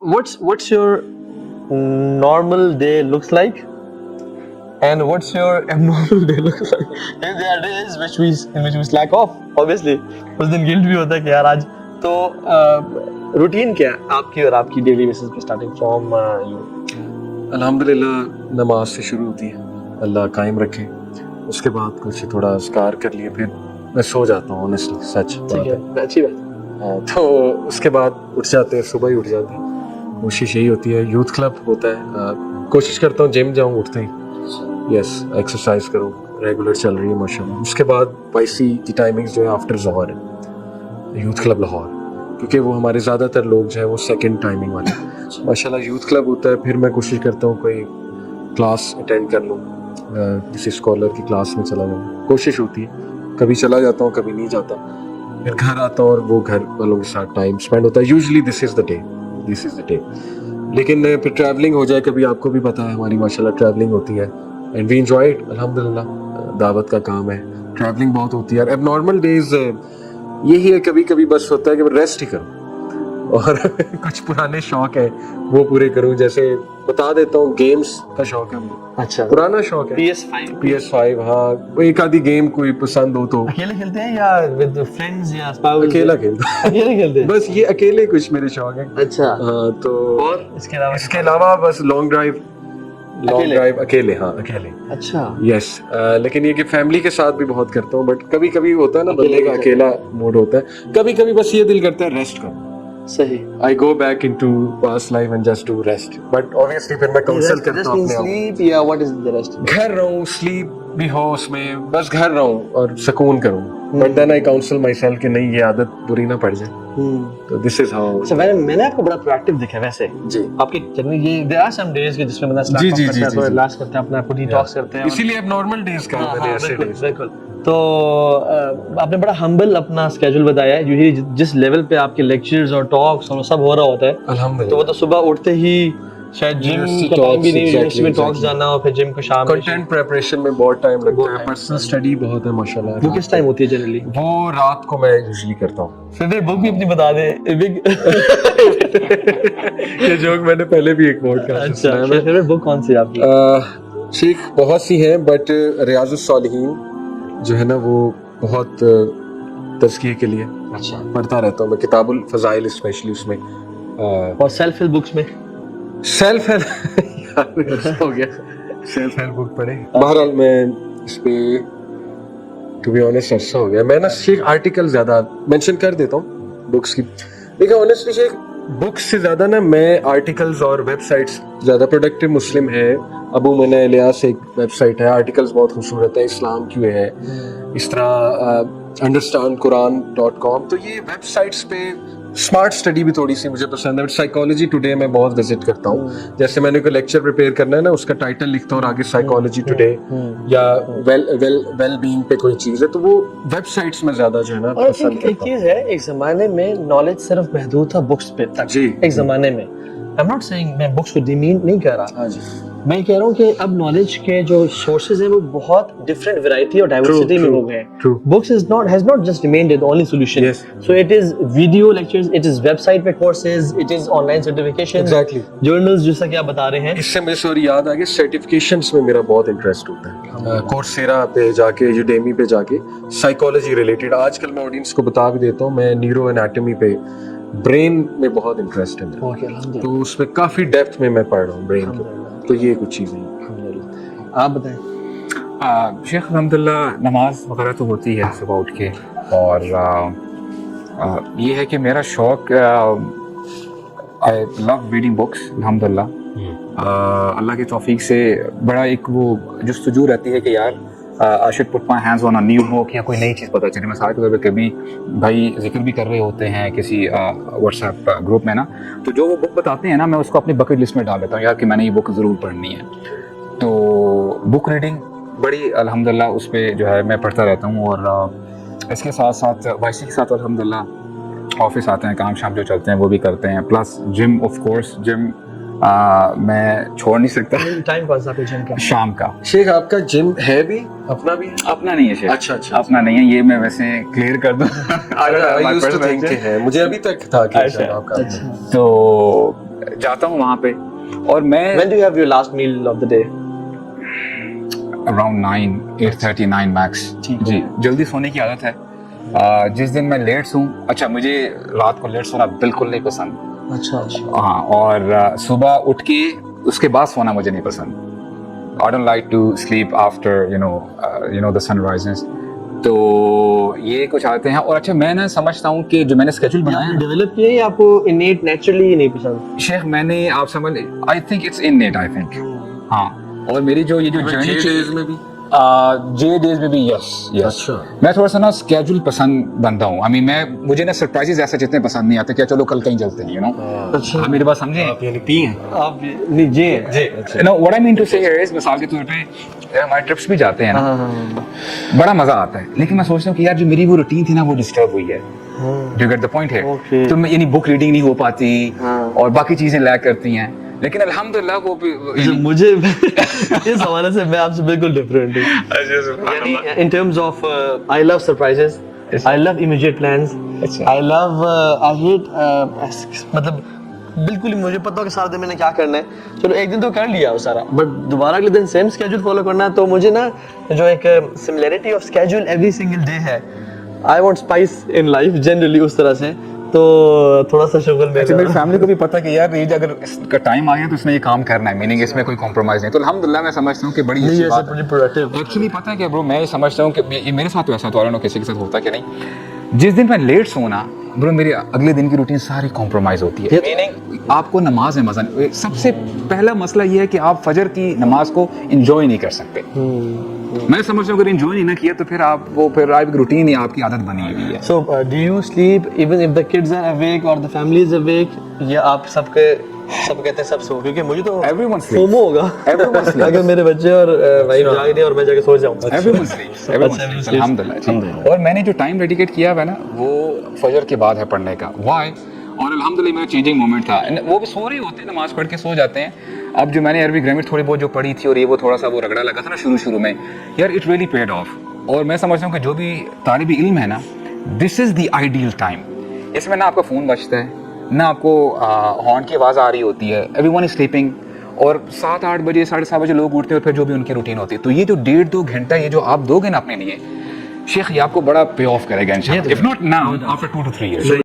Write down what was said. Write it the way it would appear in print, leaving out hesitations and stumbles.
what's your normal day looks like, and what's your abnormal day looks like? And there are days in which we slack off, obviously. उस दिन guilt भी होता है कि यार आज तो रूटीन क्या है आपकी और आपकी डेली बेसिस पे स्टार्टिंग फ्रॉम यू? अल्हम्दुलिल्लाह नमाज से शुरू होती है, अल्लाह कायम रखे, उसके बाद कुछ थोड़ा अस्कार कर लिए, फिर मैं सो जाता हूँ ऑनेस्टली, सच ठीक है, अच्छी बात। तो उसके बाद उठ जाते हैं, सुबह ही उठ जाते हैं। कोशिश यही होती है, यूथ क्लब होता है, कोशिश करता हूँ जिम जाऊँ उठते ही, यस एक्सरसाइज करूँ, रेगुलर चल रही है माशाल्लाह। उसके बाद वाईसी की टाइमिंग्स जो है आफ्टर ज़ोहर है, यूथ क्लब लाहौर, क्योंकि वो हमारे ज़्यादातर लोग जो है वो सेकंड टाइमिंग वाले माशाल्लाह। यूथ क्लब होता है, फिर मैं कोशिश करता हूँ कोई क्लास अटेंड कर लूँ, किसी स्कॉलर की क्लास में चला जाऊँ, कोशिश होती है, कभी चला जाता हूँ कभी नहीं जाता, फिर घर आता हूँ और वो घर वालों के साथ टाइम स्पेंड होता है। Usually this is the day. लेकिन फिर ट्रैवलिंग हो जाए कभी, आपको भी पता है हमारी माशाल्लाह ट्रैवलिंग होती है, एंड वी एंजॉय इट अल्हम्दुलिल्लाह। दावत का काम है, ट्रैवलिंग बहुत होती है। अब नॉर्मल डेज यही है, कभी कभी बस होता है कि रेस्ट ही करो और कुछ पुराने शौक है वो पूरे करूं। जैसे बता देता हूँ, गेम्स का शौक है मुझे, अच्छा, पुराना शौक है, PS5 हाँ, वो एक आधी गेम कोई पसंद हो तो। अकेले खेलते हैं या विद फ्रेंड्स या स्पाउस? अकेला खेलते हैं बस, ये अकेले कुछ मेरे शौक है। अच्छा, हाँ, तो और इसके अलावा बस लॉन्ग ड्राइव अकेले, हाँ अकेले। अच्छा, यस, लेकिन ये कि फैमिली के साथ भी बहुत करता हूँ, बट कभी कभी होता है ना बंदे का अकेला मूड होता है, कभी कभी बस ये दिल करता है रेस्ट करो। सही, I go back into past life and just do rest. But obviously फिर मैं काउंसल करता हूँ अपने आप। sleep या what is the rest? घर रहूँ, sleep भी हो उसमें, बस घर रहूँ और सुकून करूँ। But then I counsel myself कि नहीं, ये आदत बुरी ना पड़ जाए। तो this is how। अच्छा, मैंने आपको बड़ा प्रोएक्टिव देखा वैसे जी। आपकी जर्नी, ये there are some days के जिसमें बंदा slack off करता है, तो रिलैक्स करते हैं, अपना खुद ही टॉक्स करते हैं, इसीलिए अब नॉर्मल डेज का मैंने ऐसे डेज। बिल्कुल। तो आपने बड़ा हम्बल अपना स्केड्यूल बताया है। यूजुअली जिस लेवल पे आपके लेक्चर्स और टॉक्स और सब हो रहा होता है, अल्हम्दुलिल्लाह, तो वो तो सुबह उठते ही शायद जिम का टाइम भी नहीं, यूनिवर्सिटी में टॉक्स जाना और फिर जिम को शाम में। कंटेंट प्रिपरेशन में बहुत टाइम लगता है, पर्सनल स्टडी बहुत है माशाल्लाह। वो किस टाइम होती है जनरली? वो रात को मैं यूजुअली करता हूँ। फेवरेट बुक भी अपनी बता दे, बिग ये जोक मैंने पहले भी एक पॉडकास्ट में सुना है। फेवरेट बुक कौन सी है आपकी? शेख बहुत सी हैं, बट रियाजुस सालिहीन जो है ना वो बहुत तज़किये के लिए अच्छा पढ़ता रहता हूँ मैं, किताबुल फज़ाइल स्पेशली उसमें। और सेल्फ हेल्प बुक्स में? सेल्फ हेल्प हो गया, सेल्फ हेल्प बुक पढ़े। बहरहाल मैं इस पे टू बी ऑनेस्ट ऐसा हो गया, मैं ना शेख आर्टिकल ज़्यादा मेंशन कर देता हूँ बुक्स की। देखिए ऑनेस्टली शेख बुक्स से ज़्यादा ना मैं आर्टिकल्स और वेबसाइट्स ज़्यादा। प्रोडक्टिव मुस्लिम है, अबू मना इलियास एक वेबसाइट है, आर्टिकल्स बहुत खूबसूरत है, इस्लाम क्यों है, इस तरह understandquran.com। तो ये वेबसाइट्स पे स्मार्ट स्टडी भी थोड़ी सी मुझे पसंद है। साइकोलॉजी टुडे मैं बहुत विजिट करता हूँ, जैसे मैंने कोई लेक्चर प्रिपेयर करना है ना, उसका टाइटल लिखता हूँ और आगे साइकोलॉजी टुडे या वेल बीइंग पे कोई चीज़ है, तो वो वेबसाइट्स में ज़्यादा जो है ना पसंद करता हूँ। एक चीज़ है, एक ज़माने में नॉलेज सिर्फ महदूद था बुक्स पे तक जी, एक ज़माने में। आई एम नॉट सेइंग मैं बुक्स को डिमीन नहीं कर रहा, हाँ जी, मैं कह रहा हूँ कि अब नॉलेज के जो सोर्सेज हैं वो बहुत डिफरेंट वैरायटी और डाइवर्सिटी में हो गए हैं। Books has not just remained the only solution, so it is video lectures, it is website पे courses, it is online certification, exactly journals जैसा कि आप बता रहे हैं। इससे मुझे सॉरी याद आ गया, सर्टिफिकेशंस में मेरा बहुत इंटरेस्ट होता है। कोर्सेरा पे जाके, यूडेमी पे जाके साइकोलॉजी रिलेटेड, आजकल मैं ऑडियंस को बता भी देता हूँ, मैं न्यूरो एनाटॉमी पे, ब्रेन में बहुत इंटरेस्ट है मेरा, तो उसमें काफी डेप्थ में मैं पढ़ रहा हूँ ब्रेन को। तो ये कुछ चीजें। आप बताएं। शेख अल्हम्दुलिल्लाह नमाज वगैरह तो होती है सुबह उठ के, और ये है कि मेरा शौक, आई लव रीडिंग बुक्स अल्हम्दुलिल्लाह। अल्लाह की तौफीक से बड़ा एक वो जुस्तजू रहती है कि यार I should put my hands on a new book, या कोई नई चीज़ पता चले। मैं सारे तौर पर कभी भाई जिक्र भी कर रहे होते हैं किसी व्हाट्सएप ग्रुप में ना, तो जो वो बुक बताते हैं ना, मैं उसको अपनी बकेट लिस्ट में डाल देता हूँ यार कि मैंने ये बुक ज़रूर पढ़नी है। तो बुक रीडिंग बड़ी अल्हम्दुलिल्लाह उस पर जो है मैं पढ़ता रहता हूँ, और इसके साथ साथ वाइसी के साथ अल्हम्दुलिल्लाह ऑफिस आते हैं, काम शाम जो चलते हैं वो भी करते हैं, plus gym of course, gym मैं छोड़ नहीं सकता। टाइम कौन सा जिम का? शाम का। शेख आपका जिम है भी, अपना भी है? अपना नहीं है शेख। अच्छा अच्छा, अपना नहीं है, ये मैं वैसे क्लियर कर दूं। मुझे अभी तक था कि शायद आपका। तो जाता हूँ वहाँ पे और मैं When do you have your last meal of the day? Around 8:30 max ji. जल्दी सोने की आदत है. जिस दिन मैं लेट सोऊं, अच्छा मुझे रात को लेट सोना बिल्कुल नहीं पसंद. अच्छा. हाँ, और सुबह उठ के उसके बाद सोना मुझे नहीं पसंद. I don't like to sleep after you know the sun rises. तो ये कुछ आते हैं. और अच्छा मैं ना समझता हूँ कि जो मैंने स्केड्यूल बनाया है डेवलप किया या आपको innate naturally नहीं पसंद? शेख, मैंने आप समझ, I think it's innate, I think. हाँ, और मेरी जो ये जो जर्नी डेज में भी जे डेज में भी यस. अच्छा. मैं थोड़ा सा ना स्केड्यूल पसंद बनता हूँ. आई मीन मुझे ना सरप्राइजेस ऐसे जितने पसंद नहीं आते क्या चलो कल कहीं चलते हैं, यू नो. अच्छा. आप मेरी बात समझे. आप यानी पी हैं आप नहीं जे know what I mean to say here is, मिसाल के तौर पे हमारे ट्रिप्स भी जाते हैं ना, बड़ा मजा आता है. लेकिन मैं सोचता हूँ कि यार जो मेरी वो रूटीन थी ना वो डिस्टर्ब हुई है. डू गेट द पॉइंट है. Okay. तो मैं यानी बुक रीडिंग नहीं हो पाती और बाकी चीजें लैग करती हैं. लेकिन अल्हम्दुलिल्लाह वो मुझे इस हवाले से मैं आपसे बिल्कुल डिफरेंट हूँ. In terms of I love surprises, I love immediate plans, I love I hate मतलब बिल्कुल ही मुझे पता हो कि सारा दिन मैंने क्या करना है. चलो एक दिन तो कर लिया वो सारा, बट दोबारा अगले दिन सेम स्केड्यूल फॉलो करना है. तो मुझे ना जो एक similarity of schedule every single day है, I want spice in life generally उस तरह से. तो थोड़ा सा शुगल में मेरी फैमिली को भी पता है कि यार ये अगर इसका टाइम आ गया तो इसने ये काम करना है, मीनिंग इसमें कोई कॉम्प्रोमाइज नहीं. तो अल्हम्दुलिल्लाह मैं समझता हूँ कि बड़ी अच्छी बात है. प्रोडक्टिव. एक्चुअली पता है क्या ब्रो, मैं ये समझता हूँ कि ये मेरे साथ वैसा तो आई नो किसी के साथ होता कि नहीं. जिस दिन मैं लेट सोना ब्रो, मेरी अगले दिन की रूटीन सारी कॉम्प्रोमाइज होती है. मीनिंग आपको नमाज में मजा नहीं. सबसे पहला मसला ये है कि आप फजर की नमाज को एंजॉय नहीं कर सकते. मैं समझता हूँ अगर एंजॉय नहीं ना किया तो फिर आप वो फिर आपकी रूटीन या आपकी आदत बनी हुई है. So do you sleep even if the kids are awake or the family is awake? या आप सब कहते हैं सब सो? क्योंकि मुझे तो Everyone sleeps. फोमो होगा Everyone sleeps. अगर मेरे बच्चे और वाइफ जाग रही है और मैं जाके सो जाऊँ. Everyone sleeps. Everyone sleeps. अल्हम्दुलिल्लाह. और मैंने जो टाइम डेडिकेट किया हुआ है ना वो फजर के बाद है पढ़ने का. Why? और अल्हम्दुलिल्लाह मेरा चेंजिंग मोमेंट था. वो भी सो रहे होते हैं, नमाज पढ़ के सो जाते हैं. अब जो मैंने अरबी ग्रामर थोड़ी बहुत जो पढ़ी थी और ये वो थोड़ा सा वो रगड़ा लगा था ना शुरू में, यार इट रियली पेड ऑफ. और मैं समझता हूँ कि जो भी तालिब इल्म है ना, this is the ideal time. इसमें ना आपका फ़ोन बजता है, ना आपको हॉर्न की आवाज़ आ रही होती है, एवरीवन इज स्लीपिंग. और 7-8 बजे 7:30 बजे लोग उठते हैं और फिर जो भी उनकी रूटीन होती है. तो ये जो 1.5-2 घंटा ये जो आप दोगे ना अपने लिए, शेख ये आपको बड़ा पे ऑफ करेगा इंशाल्लाह. If not now after 2 to 3 years.